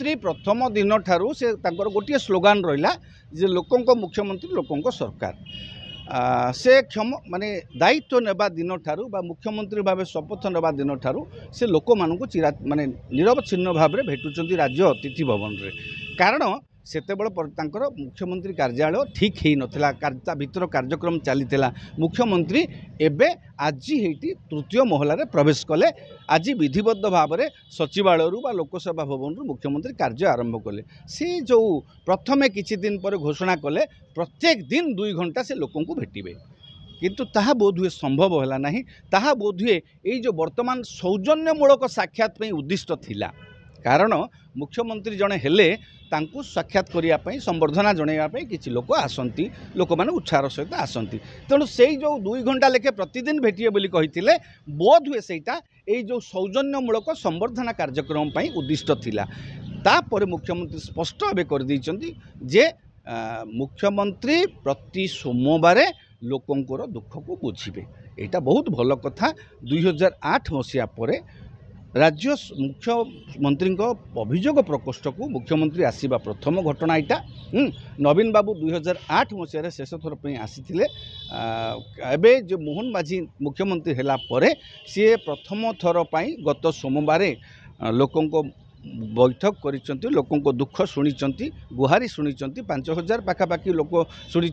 मुख्यमंत्री प्रथम दिन ठारू से गोटे स्लोगान रहा जे लोकों मुख्यमंत्री लोकों सरकार से क्षम माने दायित्व नेबा दिन ठारू बा मुख्यमंत्री भाव शपथ नेबा दिन ठारू से लोक मानू चिरा माने निरवच्छिन्न भाव में भेटुंट राज्य अतिथि भवन रे कारण सेतेबेले मुख्यमंत्री कार्यालय ठीक ही नथिला भीतर कार्यक्रम चलीथिला मुख्यमंत्री एबे आज हेटी तृतीय महलार प्रवेश कले आज विधिबद्ध भाव में सचिवालय बा लोकसेवा भवन मुख्यमंत्री कार्य आरंभ कले से जो प्रथमे किछि दिन पर घोषणा कले प्रत्येक दिन 2 घंटा से लोकों को भेटिबे किंतु ताहा बोधहुए संभव है ना ताहा बोधहुए ये जो वर्तमान सौजन्यमूलक साक्षात पे उद्दिष्ट थिला कारण मुख्यमंत्री जड़े हेले तांकु साक्षात करने संबर्धना जनवाई किसी लोक आसती लोक मैंने उत्साह सहित आसती तेणु से जो 2 घंटा लेखे प्रतिदिन भेटिए बोली कही बोध हुए सेटा ये जो सौजन्यमूलक संबर्धना कार्यक्रम पर उद्दिष्ट थिला तापर मुख्यमंत्री स्पष्ट भाव कर देइचंती जे मुख्यमंत्री प्रति सोमवार लोकंकर दुख को बुझे यहाँ बहुत भल कथा 2008 मसीहा पर राज्य मुख्यमंत्री अभियोग प्रकोष्ठ को मुख्यमंत्री आसवा प्रथम घटना यहाँ नवीन बाबू 2008 मसीह शेष थर पर आसी एवं जो मोहन माझी मुख्यमंत्री है सी प्रथम थर पर गत सोमवार लोकों बैठक करिसेंती लोकों को दुख शुणी गुहारी शुणी 5000 पाखापाखि लोक शुणी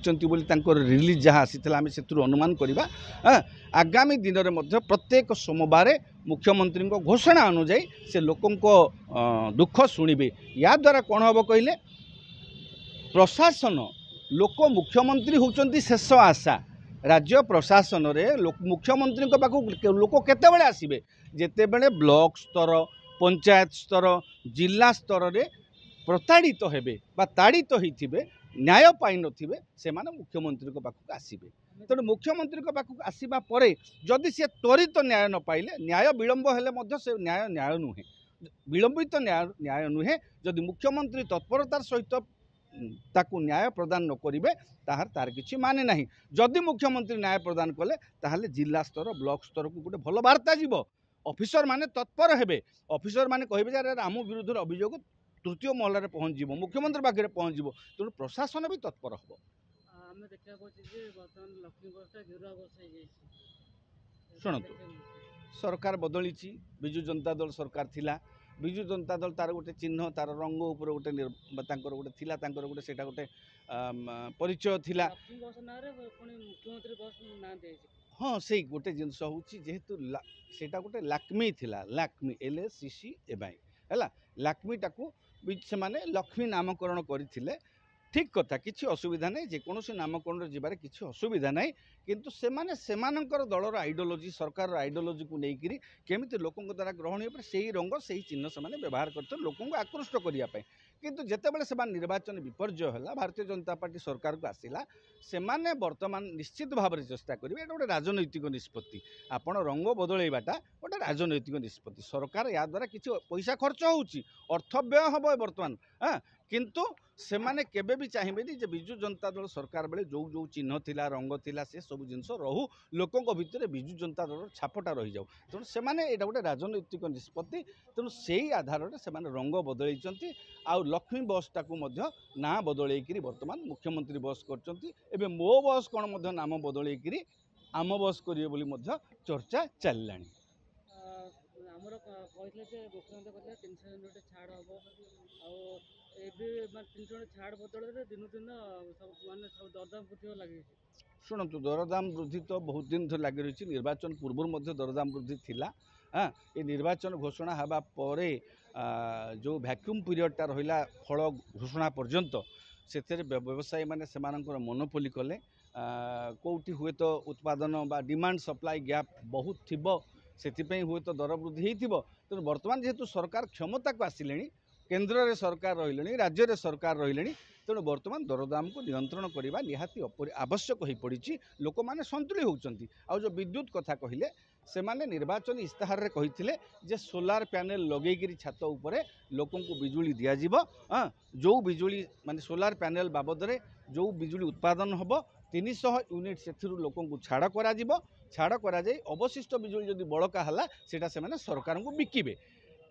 रिलीज जहाँ आसी आम से अनुमान करवा आगामी दिन में प्रत्येक सोमवार मुख्यमंत्री घोषणा अनुजाई से लोकों दुख शुणे या द्वारा कौन हम कहले प्रशासन लोक मुख्यमंत्री होचंती शेष आशा राज्य प्रशासन रे मुख्यमंत्री पाखु लोक केतेबेले आसिबे जेतेबेले ब्लॉक स्तर पंचायत स्तर जिला स्तर रे प्रताड़ित हेबे बा ताड़ित होइथिबे न्याय पाई नथिबे से माने मुख्यमंत्री को पाखु आसिबे तेणु मुख्यमंत्री को पाखु आसिबा परे जदि से त्वरित न्याय न पाइले न्याय विलंब हेले मध्य से न्याय न्याय नुहे विलंबित न्याय नुहे जदि मुख्यमंत्री तत्परतार सहित ताकू न्याय प्रदान न करिवे तार किछि माने नहीं जदि मुख्यमंत्री न्याय प्रदान कले ताहले जिला स्तर ब्लॉक स्तर को गोटे भल वार्ता जीवो ऑफिसर माने तत्पर हेबे ऑफिसर माने कहबे जे आम विरुद्ध अभियोग तृतीय महलार पहुँच मुख्यमंत्री पाखे पहुँच तेणु प्रशासन भी तत्पर हम शुणु सरकार बदली विजु जनता दल सरकार थिला विजु जनता दल तार गोटे चिन्ह तार रंग उपर गोटे गोटे थिला गोटे सेटा गोटे परिचय थिला हाँ से गोटे जिनस हूँ जेहेतु सेटा गोटे लाक्मी थिला लाक्मी LACCMI है लाक्मी टाकू से माने लक्ष्मी नामकरण करथिले ठीक कथा किसी असुविधा नहीं जेकोसी नामकरण जीवार किसी असुविधा नहीं किंतु सेमाने सेमानंकर दलर आइडियोलॉजी सरकार आइडियोलॉजी को लेकिरी केमिति लोकों द्वारा ग्रहण हो से रंग से चिन्ह से व्यवहार करते लोकों को आकृष्ट करने किंतु जितेबाला से निर्वाचन विपर्जय है भारतीय जनता पार्टी सरकार को आसला से बर्तमान निश्चित भाव में चेष्टा करेंगे गोटे राजनैतिक निष्पत्ति आपण रंग बदलैवाटा गोटे राजनैतिक निष्पत्ति सरकार या द्वारा किसी पैसा खर्च होर्थ व्यय हम बर्तमान हाँ किंतु से माने केबे भी चाहिए जे विजु जनता दल सरकार बेले जो जो चिन्ह थिला रंग थिला से सब जिनस रहू लोकों भितर विजु जनता दल छापटा रही जाऊ तेणु से यहाँ गोटे राजनैतिक निष्पत्ति तेणु से आधार से रंग बदलैंट आउ लक्ष्मी बस टाकू ना बदलैकि बर्तमान मुख्यमंत्री बस कर मो बस कौन नाम बदलैकि आम बस करेंगे बोली चर्चा चलला शुणु दरदाम वृद्धि तो बहुत दिन धर लगी रही निर्वाचन पूर्व दरदाम वृद्धि थिला हाँ ये निर्वाचन घोषणा हवा परे जो वैक्यूम पीरियडटा रहा फल घोषणा पर्यंत से व्यवसायी मैंने से मोनोपोली कले कौटी हुए तो उत्पादन बा डिमांड सप्लाई गैप बहुत थिबो से हुए तो दर वृद्धि हो तेणु बर्तमान जेहेतु सरकार क्षमता को आसिले केन्द्र रे सरकार रही राज्य रे सरकार रही तेणु बर्तमान दरदाम को नियंत्रण करने निहाती आवश्यक हो पड़ी लोक मैंने सन्तुली होती आ जो विद्युत कथा कहले से माने निर्वाचन इस्ताहार रे कहिथिले जे सोलार पैनल लगेगिरी छात उपरे लोकों को बिजुली दिया जीवो जो बिजुली माने सोलार पैनल बाबद रे जो बिजुली उत्पादन होबो 300 यूनिट से लोकों को छाड़ करा अवशिष्ट बिजुली जदि बड़का हला सेटा से माने सरकार को बिकिबे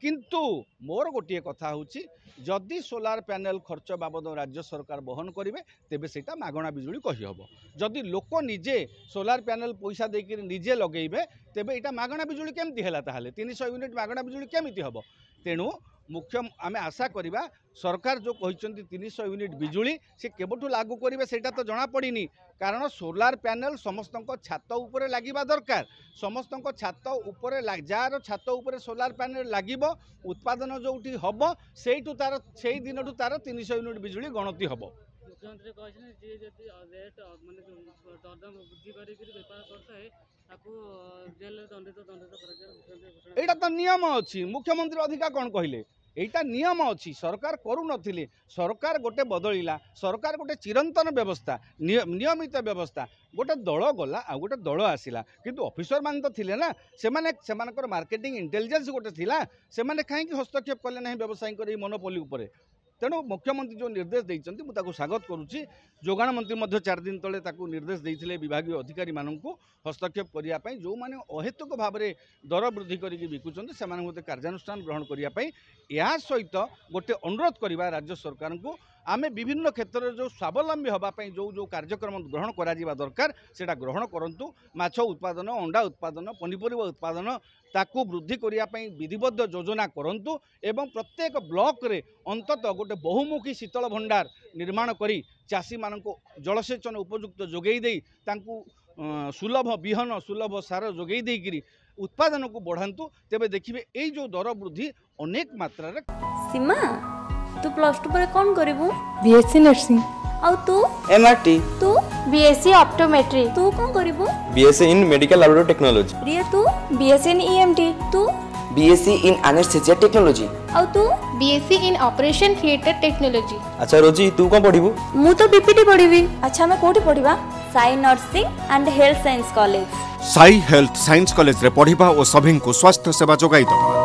किंतु मोर गोटे कथा होची जदि सोलार पैनल खर्च बाबद राज्य सरकार बहन करेंगे तेबे सेटा मागणा बिजुली कही हम जदि लोक निजे सोलार पैनल पैसा देकर निजे लगेबे तेबे एटा मागणा बिजुली केमती हैला ताहाले 300 यूनिट मागणा बिजुली केमिति हम तेणु मुख्य आम आशा करिबा सरकार जो कहते 300 यूनिट बिजुली से केबठू लागू करेंगे सेटा तो जना पड़नी कारण सोलार पैनल समस्त छात उपरे लागिबा दरकार समस्त छात उपरे जार छात उपरे सोलार पैनल लागिबो उत्पादन जोठी हम सेठू तार से दिन तार 300 यूनिट बिजुली गणति हम मुख्यमंत्री कहते जी जदि रेट माने दरदाम वृद्धि करके बेपार करता है आपको जेल दंडित एटा तो नियम अच्छी मुख्यमंत्री अधिका कौन कहले एटा नियम अच्छी सरकार करू नथिले सरकार गोटे बदलिला सरकार गोटे चिरंतन व्यवस्था नियमित व्यवस्था गोटे दल गला आ गोटे दल आसिला किंतु ऑफिसर मान तो थिले ना सेमानकर मार्केटिंग इंटेलिजेंस गोटे थिला सेमाने काहेकि हस्तक्षेप कले ना व्यवसायी कर मोनोपोली उपरे तेणु मुख्यमंत्री जो निर्देश देइचंती मु ताको स्वागत करुच्ची जोगाण मंत्री मध्य 4 दिन तले ताको निर्देश देइथिले विभागीय अधिकारी माननकु हस्तक्षेप करिया पई जो माने अहेतुक भाव में दर वृद्धि करके बिकुचंती सेमान गोटे कार्यानुष्ठान ग्रहण करिया पई या सहित गोटे अनुरोध करिबा राज्य सरकार को आमे विभिन्न क्षेत्र में जो स्वावलंबी होगापी जो जो कार्यक्रम ग्रहण करा दरकार सेटा ग्रहण करंतु माछ उत्पादन अंडा उत्पादन पनीपरिया उत्पादन ताकू वृद्धि करने विधिबद्ध योजना करंतु एवं प्रत्येक ब्लॉक रे अंततः गोटे बहुमुखी शीतल भंडार निर्माण करी चाषी मानक जलसेचन उपयुक्त जोगई दे तांकू सुलभ बिहन सुलभ सार जोगई देकरी उत्पादन को बढ़ातु तेबे देखिए यही जो दर वृद्धि अनेक मात्रा रे। सीमा तू +2 पर कौन करिवु? BSc nursing. और तू? एमआरटी। तू? BSc optometry. तू कौन करिवु? BSc in medical laboratory technology. प्रिय तू? BSc in EMT. तू? BSc in anaesthesia technology. और तू? BSc in operation theatre technology. अच्छा रोजी तू कौन पढ़िबु? मु तो बीपीटी पढ़िबी। अच्छा मैं कोठी पढ़िबा? Sai nursing and health science college. Sai health science college रे पढ़िबा और सभी को स्वास्थ्य सेवा जोगाई दो।